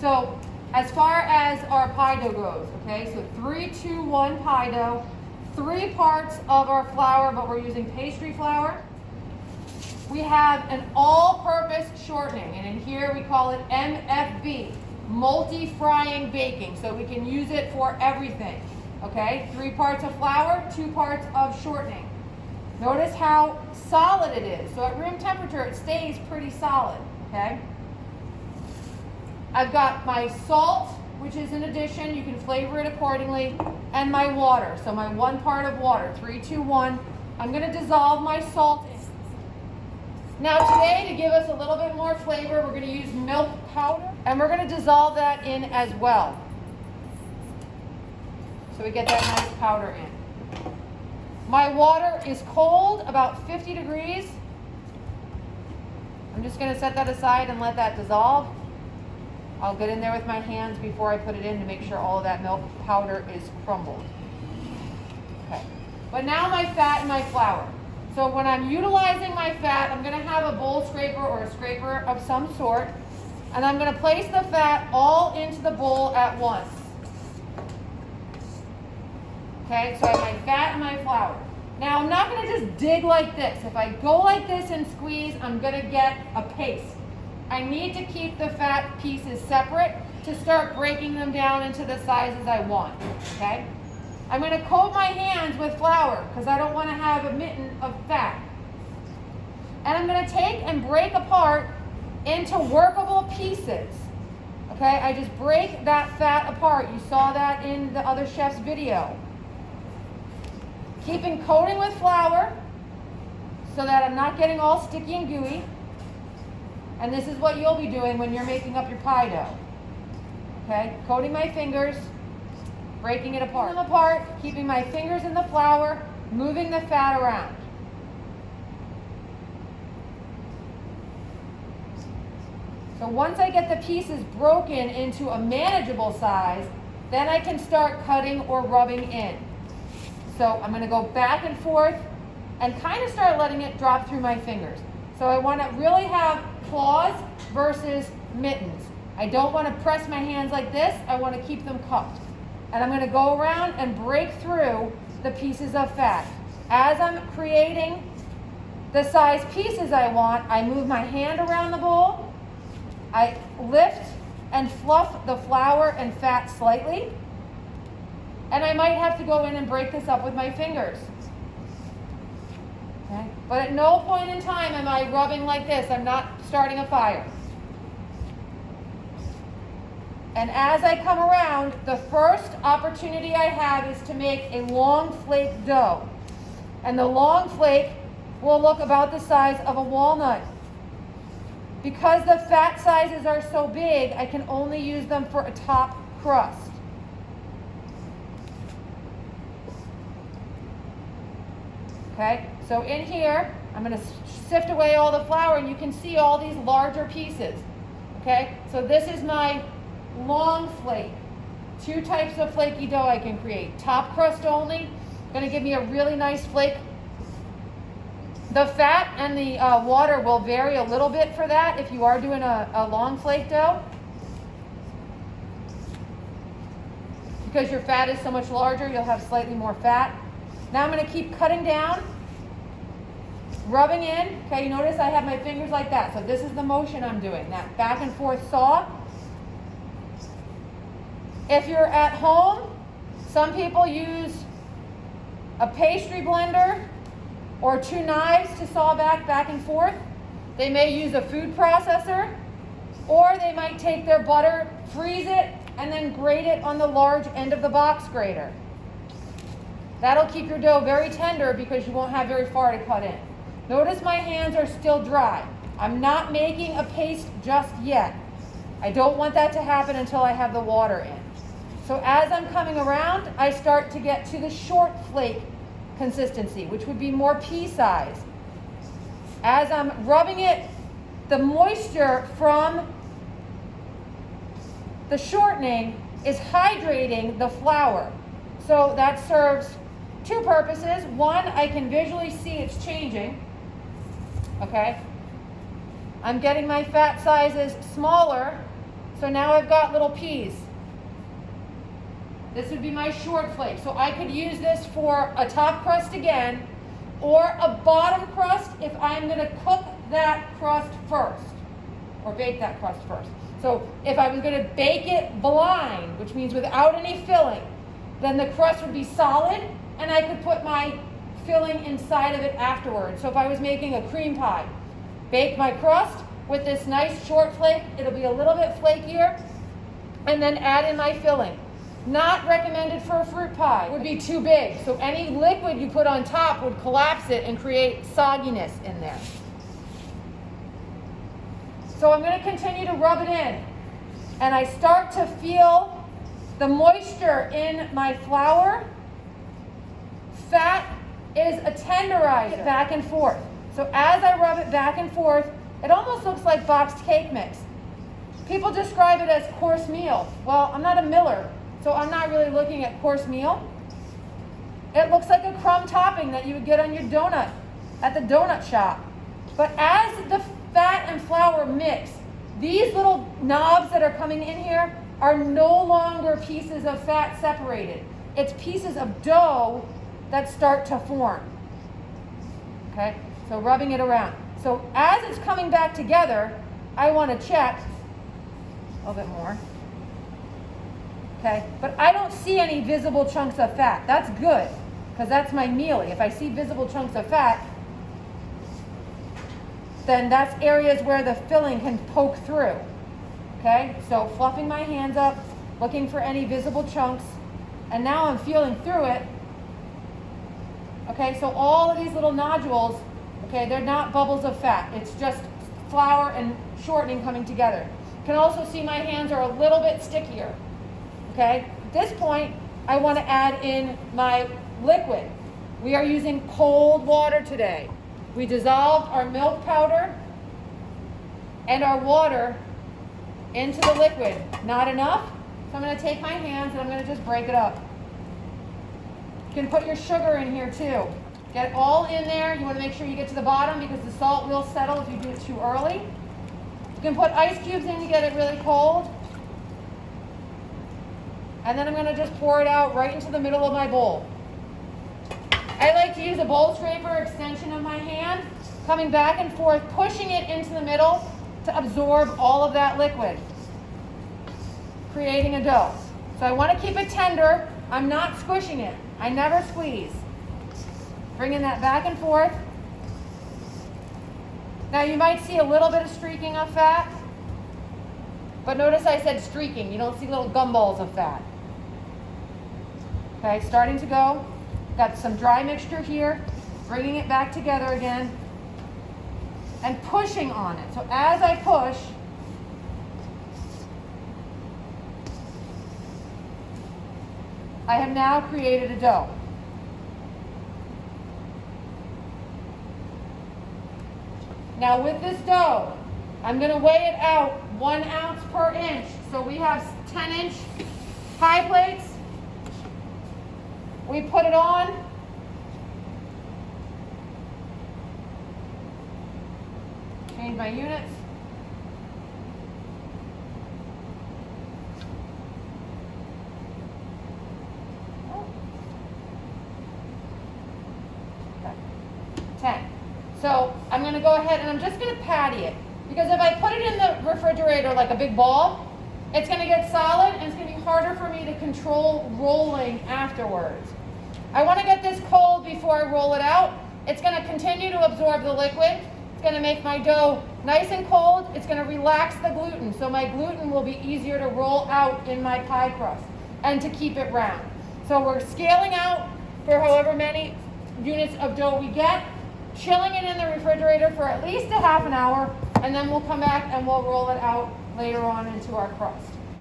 So as far as our pie dough goes, okay, so 3, 2, 1 pie dough, 3 parts of our flour, but we're using pastry flour. We have an all-purpose shortening, and in here we call it MFB, multi-frying baking, so we can use it for everything, okay? 3 parts of flour, 2 parts of shortening. Notice how solid it is. So at room temperature, it stays pretty solid, okay? I've got my salt, which is an addition. You can flavor it accordingly, and my water. So my 1 part of water, 3, 2, 1. I'm going to dissolve my salt in. Now today, to give us a little bit more flavor, we're going to use milk powder, and we're going to dissolve that in as well. So we get that nice powder in. My water is cold, about 50 degrees. I'm just going to set that aside and let that dissolve. I'll get in there with my hands before I put it in to make sure all of that milk powder is crumbled. Okay. But now my fat and my flour. So when I'm utilizing my fat, I'm going to have a bowl scraper or a scraper of some sort, and I'm going to place the fat all into the bowl at once. Okay, so I have my fat and my flour. Now I'm not going to just dig like this. If I go like this and squeeze, I'm going to get a paste. I need to keep the fat pieces separate to start breaking them down into the sizes I want, okay? I'm going to coat my hands with flour because I don't want to have a mitten of fat. And I'm going to take and break apart into workable pieces, okay? I just break that fat apart. You saw that in the other chef's video. Keeping coating with flour so that I'm not getting all sticky and gooey. And this is what you'll be doing when you're making up your pie dough. Okay, coating my fingers, breaking it apart. Them apart, keeping my fingers in the flour, moving the fat around. So once I get the pieces broken into a manageable size, then I can start cutting or rubbing in. So I'm going to go back and forth and kind of start letting it drop through my fingers. So I want to really have claws versus mittens. I don't want to press my hands like this. I want to keep them cupped. And I'm going to go around and break through the pieces of fat. As I'm creating the size pieces I want, I move my hand around the bowl. I lift and fluff the flour and fat slightly. And I might have to go in and break this up with my fingers. Okay? But at no point in time am I rubbing like this. I'm not starting a fire. And as I come around, the first opportunity I have is to make a long flake dough. And the long flake will look about the size of a walnut. Because the fat sizes are so big, I can only use them for a top crust. Okay, so in here, I'm going to sift away all the flour, and you can see all these larger pieces. Okay, so this is my long flake. 2 types of flaky dough I can create. Top crust only, going to give me a really nice flake. The fat and the water will vary a little bit for that if you are doing a long flake dough. Because your fat is so much larger, you'll have slightly more fat. Now I'm going to keep cutting down, rubbing in. Okay, you notice I have my fingers like that. So this is the motion I'm doing, that back and forth saw. If you're at home, some people use a pastry blender or 2 knives to saw back and forth. They may use a food processor, or they might take their butter, freeze it, and then grate it on the large end of the box grater. That'll keep your dough very tender because you won't have very far to cut in. Notice my hands are still dry. I'm not making a paste just yet. I don't want that to happen until I have the water in. So as I'm coming around, I start to get to the short flake consistency, which would be more pea size. As I'm rubbing it, the moisture from the shortening is hydrating the flour. So that serves 2 purposes. One, I can visually see it's changing. Okay? I'm getting my fat sizes smaller So now I've got little peas. This would be my short flake. So I could use this for a top crust again, or a bottom crust if I'm gonna cook that crust first, or bake that crust first. So if I was gonna bake it blind, which means without any filling, then the crust would be solid, and I could put my filling inside of it afterwards. So if I was making a cream pie, bake my crust with this nice short flake, it'll be a little bit flakier, and then add in my filling. Not recommended for a fruit pie. It would be too big. So any liquid you put on top would collapse it and create sogginess in there. So I'm going to continue to rub it in. And I start to feel the moisture in my flour. Fat is a tenderizer. Back and forth. So as I rub it back and forth, it almost looks like boxed cake mix. People describe it as coarse meal. Well, I'm not a miller, so I'm not really looking at coarse meal. It looks like a crumb topping that you would get on your donut at the donut shop. But as the fat and flour mix, these little knobs that are coming in here are no longer pieces of fat separated. It's pieces of dough that start to form. Okay, so rubbing it around. So as it's coming back together, I want to check a little bit more. Okay, but I don't see any visible chunks of fat. That's good, because that's my mealie. If I see visible chunks of fat, then that's areas where the filling can poke through. Okay, so fluffing my hands up, looking for any visible chunks, and now I'm feeling through it. Okay, so all of these little nodules, okay, they're not bubbles of fat. It's just flour and shortening coming together. You can also see my hands are a little bit stickier. Okay, at this point, I want to add in my liquid. We are using cold water today. We dissolved our milk powder and our water into the liquid. Not enough, so I'm going to take my hands and I'm going to just break it up. You can put your sugar in here too. Get it all in there. You want to make sure you get to the bottom because the salt will settle if you do it too early. You can put ice cubes in to get it really cold. And then I'm going to just pour it out right into the middle of my bowl. I like to use a bowl scraper extension of my hand, coming back and forth, pushing it into the middle to absorb all of that liquid, creating a dough. So I want to keep it tender. I'm not squishing it. I never squeeze. Bringing that back and forth. Now you might see a little bit of streaking of fat, but notice I said streaking. You don't see little gumballs of fat. Okay, starting to go. Got some dry mixture here, bringing it back together again, and pushing on it. So as I push, I have now created a dough. Now with this dough, I'm going to weigh it out 1 ounce per inch. So we have 10-inch pie plates. We put it on. Change my units. Okay. 10. So I'm going to go ahead and I'm just going to patty it. Because if I put it in the refrigerator like a big ball, it's going to get solid and it's going to be harder for me to control rolling afterwards. I want to get this cold before I roll it out. It's going to continue to absorb the liquid. It's going to make my dough nice and cold. It's going to relax the gluten, so my gluten will be easier to roll out in my pie crust and to keep it round. So we're scaling out for however many units of dough we get, chilling it in the refrigerator for at least a half an hour, and then we'll come back and we'll roll it out later on into our crust.